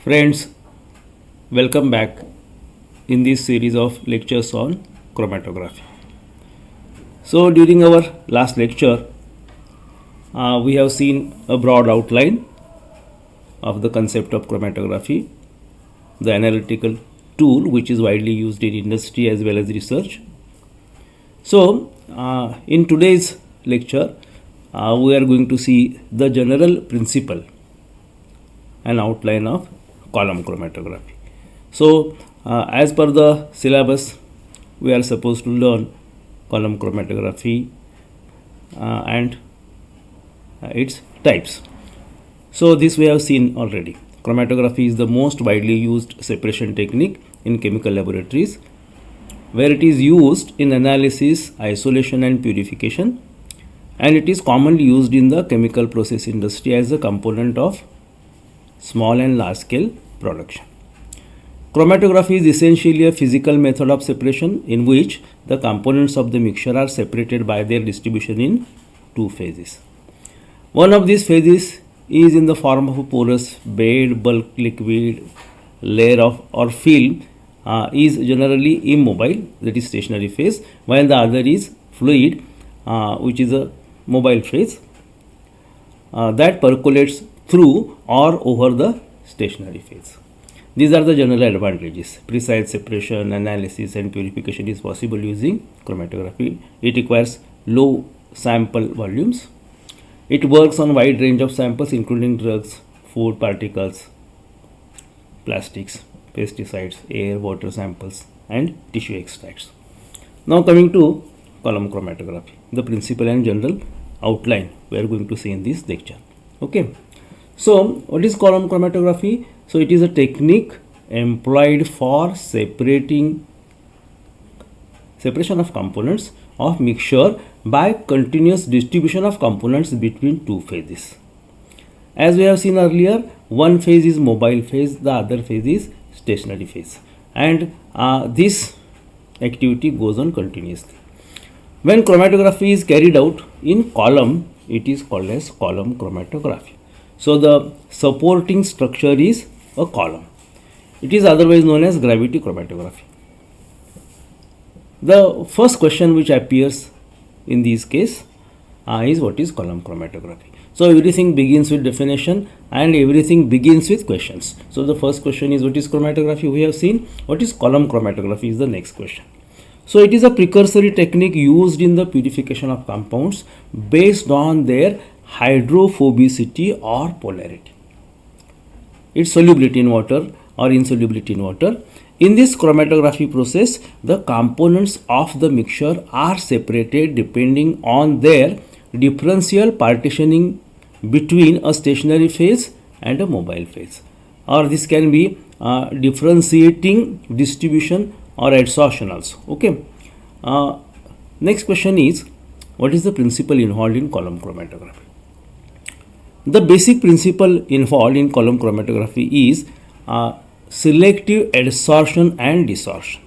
Friends, welcome back in this series of lectures on chromatography. So, during our last lecture, we have seen a broad outline of the concept of chromatography, the analytical tool which is widely used in industry as well as research. So, in today's lecture, we are going to see the general principle and outline of column chromatography. So, as per the syllabus, we are supposed to learn column chromatography and its types. So, this we have seen already. Chromatography is the most widely used separation technique in chemical laboratories, where it is used in analysis, isolation, and purification, and it is commonly used in the chemical process industry as a component of small and large scale production. Chromatography is essentially a physical method of separation in which the components of the mixture are separated by their distribution in two phases. One of these phases is in the form of a porous bed, bulk liquid, layer of or film is generally immobile, that is stationary phase, while the other is fluid, which is a mobile phase that percolates through or over the stationary phase. These are the general advantages. Precise separation, analysis, and purification is possible using chromatography. It requires low sample volumes. It works on wide range of samples including drugs, food particles, plastics, pesticides, air, water samples, and tissue extracts. Now coming to column chromatography, the principle and general outline we are going to see in this lecture. Okay. So, what is column chromatography? So, it is a technique employed for separation of components of mixture by continuous distribution of components between two phases. As we have seen earlier, one phase is mobile phase, the other phase is stationary phase, and this activity goes on continuously. When chromatography is carried out in column, it is called as column chromatography. So, the supporting structure is a column. It is otherwise known as gravity chromatography. The first question which appears in this case is what is column chromatography. So, everything begins with definition and everything begins with questions. So, the first question is what is chromatography, we have seen. What is column chromatography is the next question. So, it is a precursory technique used in the purification of compounds based on their hydrophobicity or polarity, its solubility in water or insolubility in water. In this chromatography process, the components of the mixture are separated depending on their differential partitioning between a stationary phase and a mobile phase, or this can be differentiating distribution or adsorption also. Okay. Next question is, what is the principle involved in column chromatography? The basic principle involved in column chromatography is selective adsorption and desorption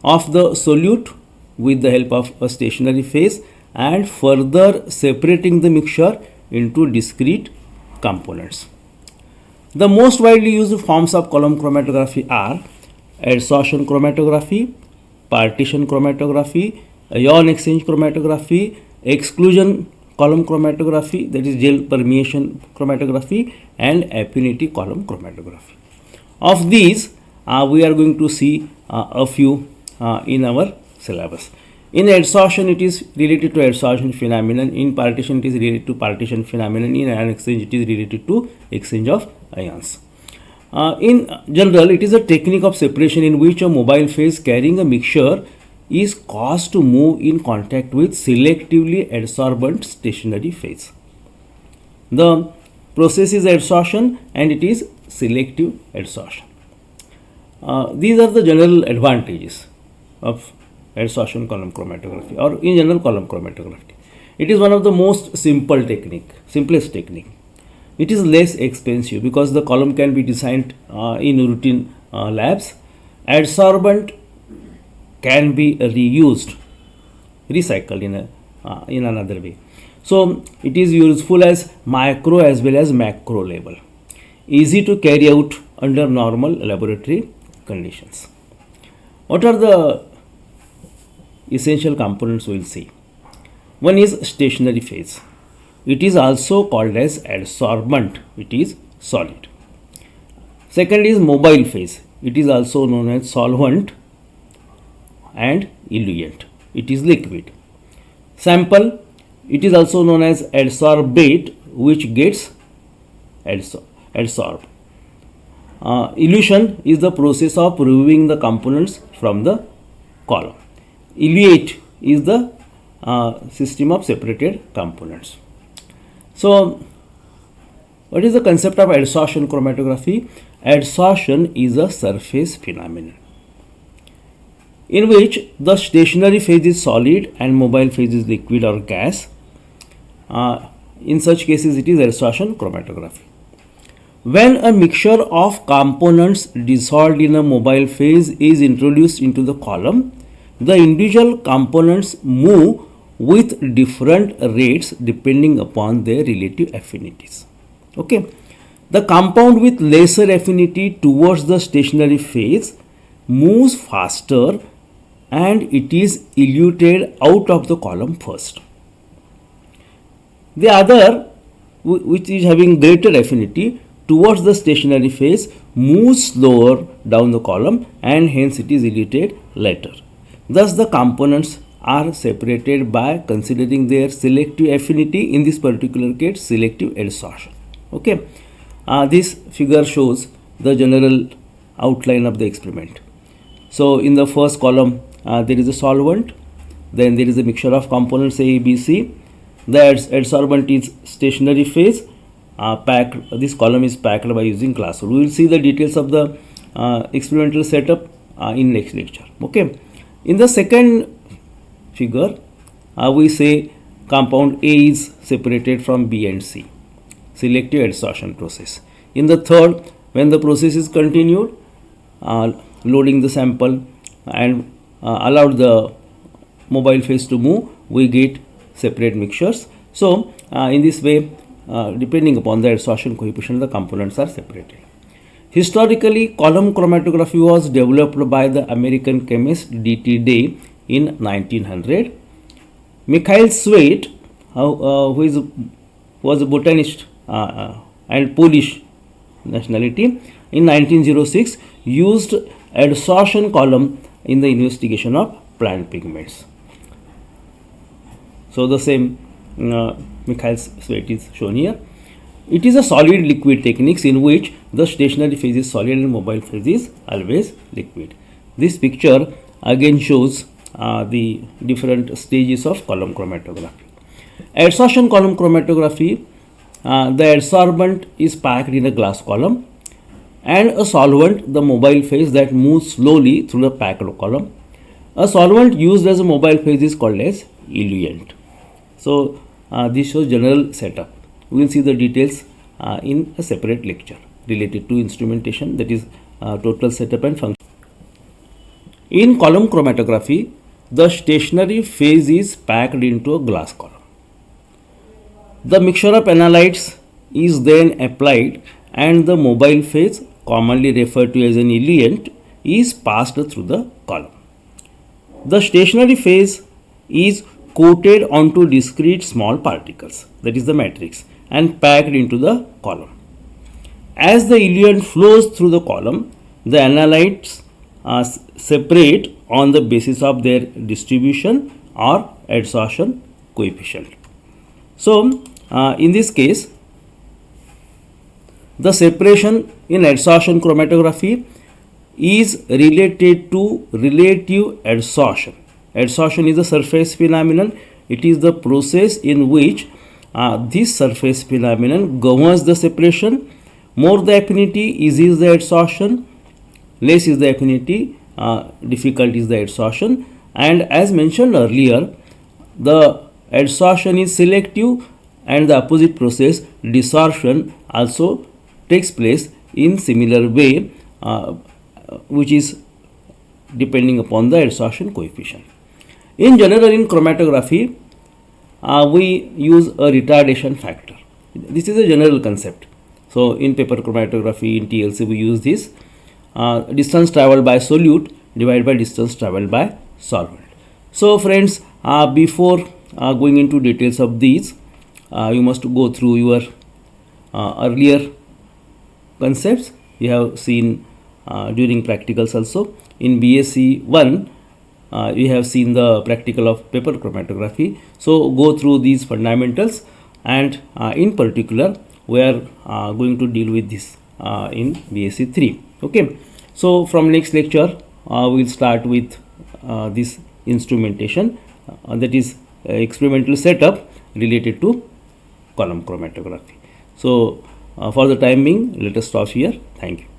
of the solute with the help of a stationary phase and further separating the mixture into discrete components. The most widely used forms of column chromatography are adsorption chromatography, partition chromatography, ion exchange chromatography, exclusion column chromatography, that is gel permeation chromatography, and affinity column chromatography. Of these, we are going to see a few in our syllabus. In adsorption, it is related to adsorption phenomenon. In partition, it is related to partition phenomenon. In ion exchange, it is related to exchange of ions. In general, it is a technique of separation in which a mobile phase carrying a mixture is caused to move in contact with selectively adsorbent stationary phase. The process is adsorption and it is selective adsorption. These are the general advantages of adsorption column chromatography, or in general column chromatography. It is one of the most simplest technique. It is less expensive because the column can be designed in routine labs. Adsorbent can be reused, recycled in another way. So it is useful as micro as well as macro level. easy to carry out under normal laboratory conditions. What are the essential components we will see? One is stationary phase. It is also called as adsorbent. It is solid. Second is mobile phase. It is also known as solvent and eluent. It is liquid. Sample. It is also known as adsorbate, which gets adsorbed. Elution is the process of removing the components from the column. Eluate is the system of separated components. So, what is the concept of adsorption chromatography? Adsorption is a surface phenomenon in which the stationary phase is solid and mobile phase is liquid or gas. In such cases, it is adsorption chromatography. When a mixture of components dissolved in a mobile phase is introduced into the column, the individual components move with different rates depending upon their relative affinities. Okay. The compound with lesser affinity towards the stationary phase moves faster and it is eluted out of the column first. The other, which is having greater affinity towards the stationary phase, moves slower down the column and hence it is eluted later. Thus, the components are separated by considering their selective affinity, in this particular case selective adsorption. Okay. This figure shows the general outline of the experiment. So, in the first column there is a solvent, then there is a mixture of components A, B, C. The adsorbent is stationary phase. This column is packed by using glass wool. We will see the details of the experimental setup in next lecture. Okay. In the second figure, we say compound A is separated from B and C. Selective adsorption process. In the third, when the process is continued, loading the sample and allowed the mobile phase to move, we get separate mixtures. So, in this way, depending upon the adsorption coefficient, the components are separated. Historically, column chromatography was developed by the American chemist D.T. Day in 1900. Mikhail Sweat, who was a botanist and Polish nationality, in 1906 used adsorption column in the investigation of plant pigments. So, the same Mikhail Sweat is shown here. It is a solid liquid techniques in which the stationary phase is solid and mobile phase is always liquid. This picture again shows the different stages of column chromatography. Adsorption column chromatography, the adsorbent is packed in a glass column and a solvent, the mobile phase, that moves slowly through the packed column. A solvent used as a mobile phase is called as eluent. So, this shows general setup. We will see the details in a separate lecture related to instrumentation, that is total setup and function. In column chromatography, the stationary phase is packed into a glass column. The mixture of analytes is then applied and the mobile phase, commonly referred to as an eluent, is passed through the column. The stationary phase is coated onto discrete small particles, that is the matrix, and packed into the column. As the eluent flows through the column, the analytes separate on the basis of their distribution or adsorption coefficient. So, in this case, the separation in adsorption chromatography is related to relative adsorption. Adsorption is a surface phenomenon. It is the process in which this surface phenomenon governs the separation. More the affinity, easy is the adsorption, less is the affinity, difficult is the adsorption. And as mentioned earlier, the adsorption is selective and the opposite process, desorption, also takes place in similar way, which is depending upon the adsorption coefficient. In general, in chromatography, we use a retardation factor. This is a general concept. So in paper chromatography, in TLC, we use this distance traveled by solute divided by distance traveled by solvent. So friends, before going into details of these, you must go through your earlier concepts you have seen during practicals also. In BSc 1, we have seen the practical of paper chromatography. So go through these fundamentals, and in particular we are going to deal with this in BSc 3. Okay, so from next lecture we will start with this instrumentation, that is experimental setup related to column chromatography. So for the time being, let us stop here. Thank you.